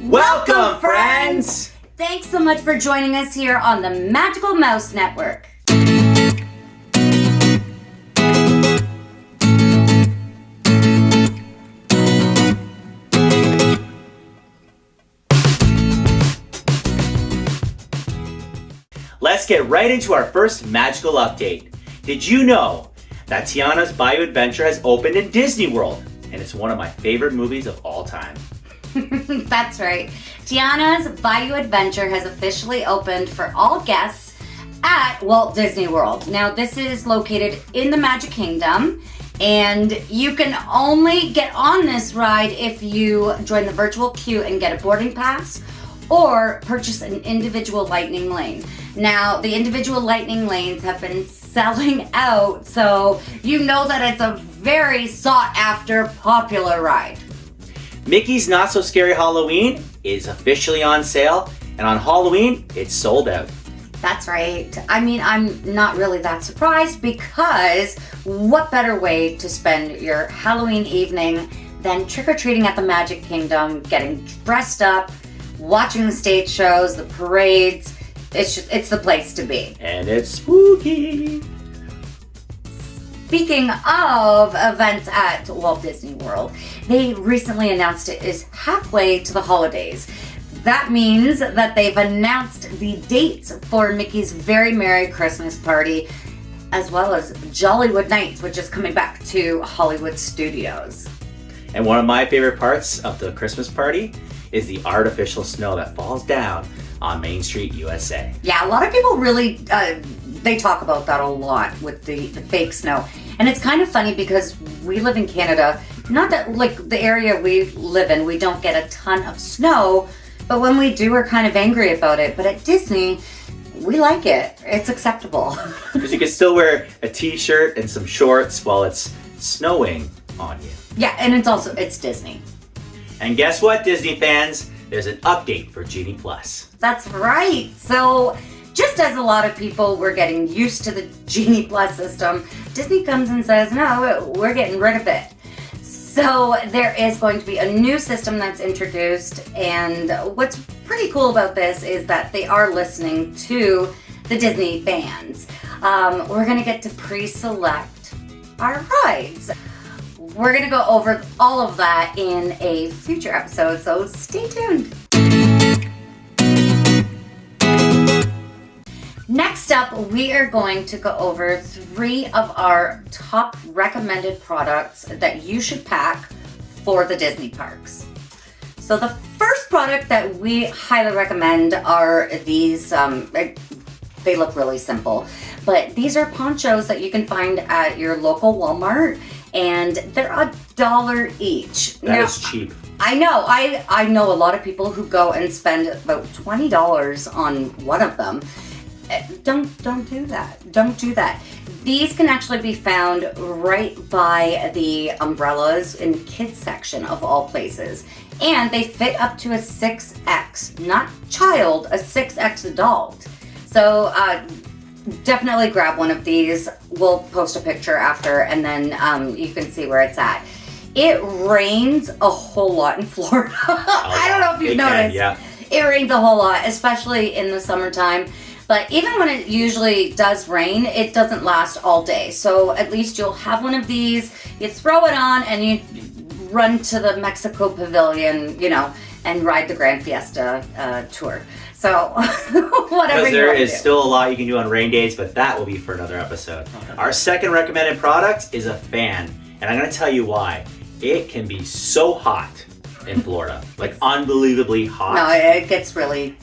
Welcome, friends! Thanks so much for joining us here on the Magical Mouse Network. Let's get right into our first magical update. Did you know that Tiana's Bayou Adventure has opened in Disney World? And it's one of my favorite movies of all time. That's right. Tiana's Bayou Adventure has officially opened for all guests at Walt Disney World. Now, this is located in the Magic Kingdom, and you can only get on this ride if you join the virtual queue and get a boarding pass or purchase an individual lightning lane. Now, the individual lightning lanes have been selling out, so you know that it's a very sought-after, popular ride. Mickey's Not So Scary Halloween is officially on sale, and on Halloween, it's sold out. That's right. I mean, I'm not really that surprised because what better way to spend your Halloween evening than trick-or-treating at the Magic Kingdom, getting dressed up, watching the stage shows, the parades. It's the place to be. And it's spooky. Speaking of events at Walt Disney World, they recently announced it is halfway to the holidays. That means that they've announced the dates for Mickey's Very Merry Christmas Party, as well as Jollywood Nights, which is coming back to Hollywood Studios. And one of my favorite parts of the Christmas party is the artificial snow that falls down on Main Street, USA. Yeah, a lot of people really, they talk about that a lot with the fake snow. And it's kind of funny because we live in Canada, not that like the area we live in, we don't get a ton of snow, but when we do, we're kind of angry about it. But at Disney, we like it. It's acceptable. Because you can still wear a t-shirt and some shorts while it's snowing on you. Yeah, and it's Disney. And guess what, Disney fans? There's an update for Genie Plus. That's right. So just as a lot of people were getting used to the Genie Plus system, Disney comes and says, no, we're getting rid of it. So there is going to be a new system that's introduced, and what's pretty cool about this is that they are listening to the Disney fans. We're going to get to pre-select our rides. We're going to go over all of that in a future episode, so stay tuned. Next up, we are going to go over 3 of our top recommended products that you should pack for the Disney parks. So the first product that we highly recommend are these, they look really simple, but these are ponchos that you can find at your local Walmart, and they're $1 each. That is cheap. I know. I know a lot of people who go and spend about $20 on one of them. Don't do that. Don't do that. These can actually be found right by the umbrellas in the kids section of all places. And they fit up to a 6X, not child, a 6X adult. So definitely grab one of these. We'll post a picture after, and then you can see where it's at. It rains a whole lot in Florida. I don't know if you've noticed. Yeah. It rains a whole lot, especially in the summertime. But even when it usually does rain, it doesn't last all day. So at least you'll have one of these, you throw it on, and you run to the Mexico Pavilion, and ride the Grand Fiesta tour. So whatever you there want to is do. still a lot you can do on rain days, but that will be for another episode. Our second recommended product is a fan, and I'm going to tell you why. It can be so hot in Florida, like unbelievably hot. No, it gets really...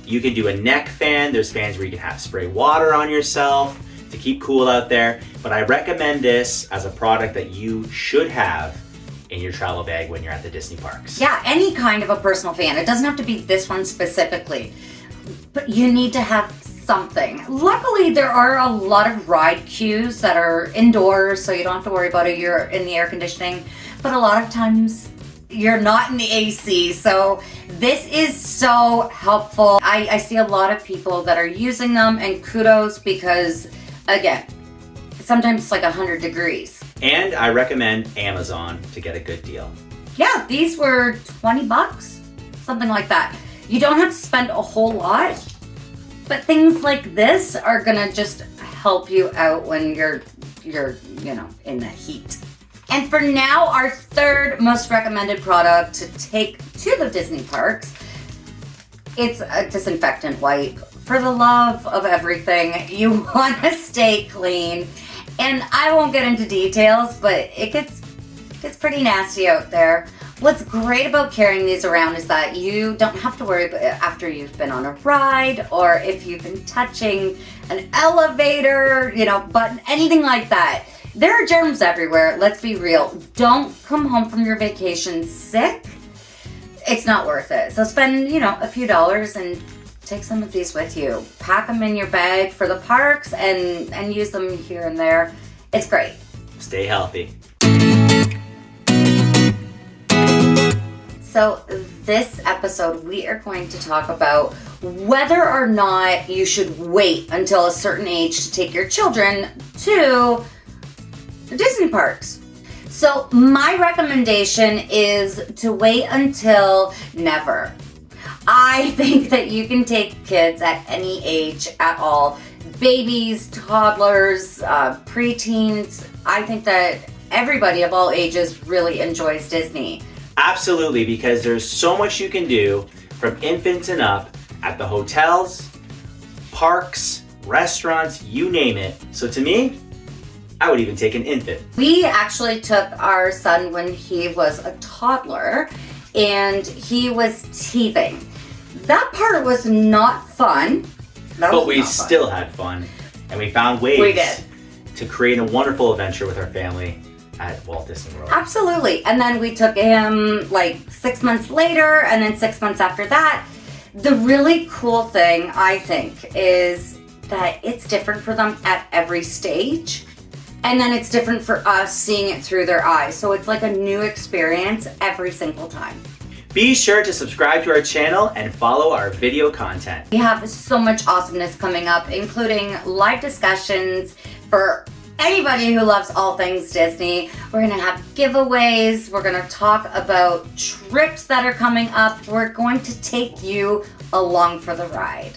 You can do a neck fan. There's fans where you can have spray water on yourself to keep cool out there. But I recommend this as a product that you should have in your travel bag when you're at the Disney parks. Yeah, any kind of a personal fan. It doesn't have to be this one specifically, but you need to have something. Luckily, there are a lot of ride queues that are indoors, so you don't have to worry about it. You're in the air conditioning, but a lot of times you're not in the AC, so this is so helpful. I see a lot of people that are using them, and kudos, because again, sometimes it's like 100 degrees. And I recommend Amazon to get a good deal. Yeah, these were $20. something like that. You don't have to spend a whole lot, but things like this are gonna just help you out when you're in the heat. And for now, our third most recommended product to take to the Disney parks, it's a disinfectant wipe. For the love of everything, you want to stay clean. And I won't get into details, but it gets pretty nasty out there. What's great about carrying these around is that you don't have to worry after you've been on a ride or if you've been touching an elevator, button, anything like that. There are germs everywhere, let's be real. Don't come home from your vacation sick. It's not worth it. So spend, a few dollars and take some of these with you. Pack them in your bag for the parks and use them here and there. It's great. Stay healthy. So this episode, we are going to talk about whether or not you should wait until a certain age to take your children to the Disney parks. So my recommendation is to wait until never. I think that you can take kids at any age at all. Babies, toddlers, preteens. I think that everybody of all ages really enjoys Disney. Absolutely, because there's so much you can do from infants and up at the hotels, parks, restaurants, you name it. So to me, I would even take an infant. We actually took our son when he was a toddler and he was teething. That part was not fun. But we still had fun, and we found ways to create a wonderful adventure with our family at Walt Disney World. Absolutely. And then we took him like 6 months later, and then 6 months after that. The really cool thing, I think, is that it's different for them at every stage. And then it's different for us seeing it through their eyes. So it's like a new experience every single time. Be sure to subscribe to our channel and follow our video content. We have so much awesomeness coming up, including live discussions for anybody who loves all things Disney. We're gonna have giveaways. We're gonna talk about trips that are coming up. We're going to take you along for the ride.